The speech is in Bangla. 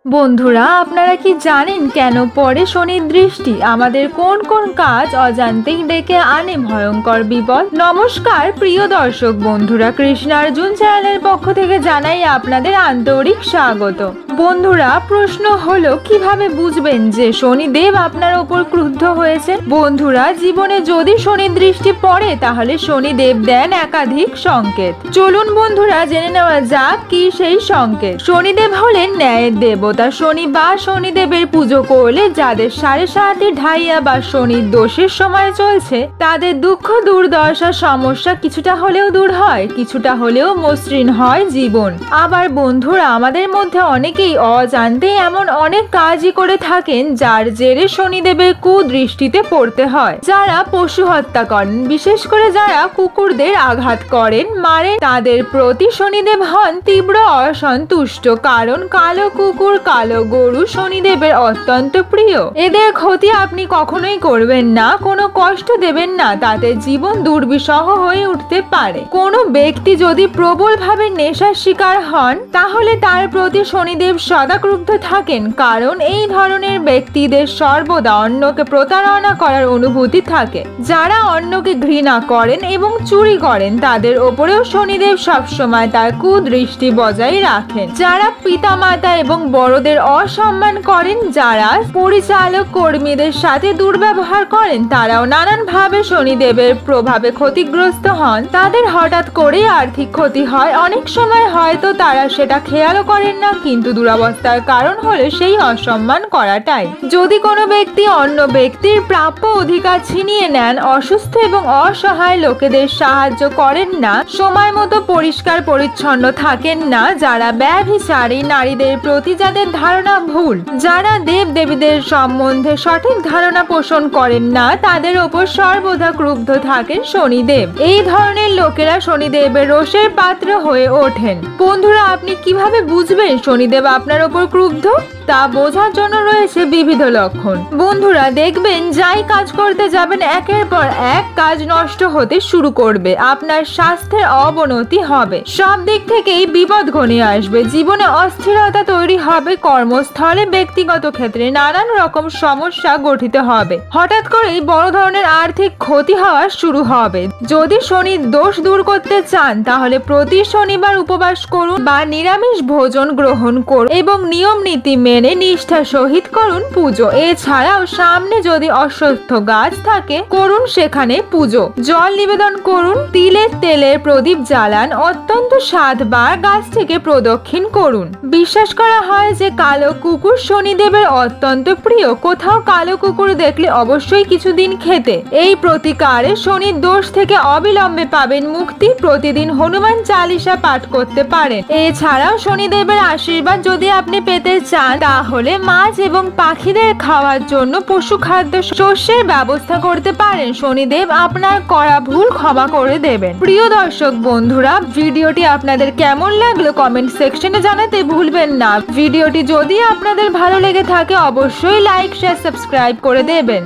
বন্ধুরা, আপনারা কি জানেন কেন পড়ে শনির দৃষ্টি? আমাদের কোন কোন কাজ অজান্তেই ডেকে আনে ভয়ঙ্কর বিপদ? নমস্কার প্রিয় দর্শক বন্ধুরা, কৃষ্ণার্জুন চ্যানেলের পক্ষ থেকে জানাই আপনাদের আন্তরিক স্বাগত। বন্ধুরা, প্রশ্ন হলো কিভাবে বুঝবেন যে শনিদেব আপনার ওপর ক্রুদ্ধ হয়েছে? বন্ধুরা, জীবনে যদি শনির দৃষ্টি পড়ে তাহলে শনিদেব দেন একাধিক সংকেত। চলুন বন্ধুরা, জেনে নেওয়া যাক কি সেই সংকেত। শনিদেব হলেন ন্যায়ের দেবতা। শনি বা শনিদেবের পুজো করলে যাদের 7.5 ঢাইয়া বা শনির দোষের সময় চলছে তাদের দুঃখ দুর্দশা সমস্যা কিছুটা হলেও দূর হয়, কিছুটা হলেও মসৃণ হয় জীবন। আবার বন্ধুরা, আমাদের মধ্যে অনেকেই অজান্তে এমন অনেক কাজই করে থাকেন যার জেরে শনিদেবের কুদৃষ্টিতে পড়তে হয়। যারা পশু হত্যা করেন, বিশেষ করে যারা কুকুরদের আঘাত করেন, মারেন, তাদের প্রতি শনিদেব হন তীব্র অসন্তুষ্ট। কারণ কালো কুকুর, কালো গরু শনিদেবের অত্যন্ত প্রিয়। এদের ক্ষতি আপনি কখনোই করবেন না, কোনো কষ্ট দেবেন না, তাতে জীবন দুর্বিষহ হয়ে উঠতে পারে। কোনো ব্যক্তি যদি প্রবলভাবে নেশার শিকার হন তাহলে তার প্রতি শনিদেব সদা ক্রুদ্ধ থাকেন। কারণ এই ধরনের ব্যক্তিদের সর্বদা অন্যকে প্রতারণা করার অনুভূতি থাকে। যারা অন্যকে ঘৃণা করেন এবং চুরি করেন তাদের ওপরেও শনিদেব সবসময় তার কুদৃষ্টি বজায় রাখেন। যারা পিতামাতা এবং বড়দের অসম্মান করেন, যারা পরিচালক কর্মীদের সাথে দুর্ব্যবহার করেন, তারাও নানানভাবে শনিদেবের প্রভাবে ক্ষতিগ্রস্ত হন। তাদের হঠাৎ করে আর্থিক ক্ষতি হয়, অনেক সময় হয়তো তারা সেটা খেয়ালও করেন না, কিন্তু দুরবস্থার কারণ হলো সেই অসম্মান করাটাই। যদি কোনো ব্যক্তি অন্য ব্যক্তির প্রাপ্য অধিকার ছিনিয়ে নেন, অসুস্থ এবং অসহায় লোকেদের সাহায্য করেন না, সময় মতো পরিষ্কার পরিচ্ছন্ন থাকেন না, যারা ব্যভিচারী নারীদের প্রতি যাদের ধারণা ভুল, যারা দেব দেবীদের সম্বন্ধে সঠিক ধারণা পোষণ করেন না, তাদের ওপর সর্বদা ক্রুদ্ধ থাকেন শনিদেব। এই ধরনের লোকেরা শনিদেবের রোষের পাত্র হয়ে ওঠেন। বন্ধুরা, আপনি কিভাবে বুঝবেন শনিদেব আপনার ওপর ক্রুদ্ধ? তা বোঝার জন্য রয়েছে বিবিধ লক্ষণ। বন্ধুরা, দেখবেন যাই কাজ করতে যাবেন একের পর এক কাজ নষ্ট হতে শুরু করবে, আপনার স্বাস্থ্যের অবনতি হবে, সব দিক থেকেই বিপদ ঘনিয়ে আসবে, জীবনে অস্থিরতা তৈরি হবে, কর্মস্থলে ব্যক্তিগত ক্ষেত্রে নানান রকম সমস্যা গঠিত হবে, হঠাৎ করেই বড় ধরনের আর্থিক ক্ষতি হওয়া শুরু হবে। যদি শনির দোষ দূর করতে চান তাহলে প্রতি শনিবার উপবাস করুন বা নিরামিষ ভোজন গ্রহণ করুন এবং নিয়ম নীতি মেনে নিষ্ঠার সহিত করুন পুজো। এছাড়াও সামনে যদি অশ্বত্থ গাছ থাকে করুন সেখানে পুজো, জল নিবেদন করুন, তিলের তেলের প্রদীপ জ্বালান, অত্যন্ত 7 বার গাছটিকে প্রদক্ষিণ করুন। বিশ্বাস করা হয় যে কালো কুকুর শনিদেবের অত্যন্ত প্রিয়। কোথাও কালো কুকুর দেখলে অবশ্যই কিছুদিন খেতে। এই প্রতিকারে শনির দোষ থেকে অবিলম্বে পাবেন মুক্তি। প্রতিদিন হনুমান চালিসা পাঠ করতে পারেন। এছাড়াও শনিদেবের আশীর্বাদ যদি আপনি পেতে চান তাহলে মাছ এবং পাখিদের খাওয়ার জন্য পশু খাদ্য শস্যের ব্যবস্থা করতে পারেন। শনিদেব আপনার করা ভুল ক্ষমা করে দেবেন। প্রিয় দর্শক বন্ধুরা, ভিডিওটি আপনাদের কেমন লাগলো কমেন্ট সেকশনে জানাতে ভুলবেন না। ভিডিওটি যদি আপনাদের ভালো লেগে থাকে অবশ্যই লাইক, শেয়ার, সাবস্ক্রাইব করে দেবেন।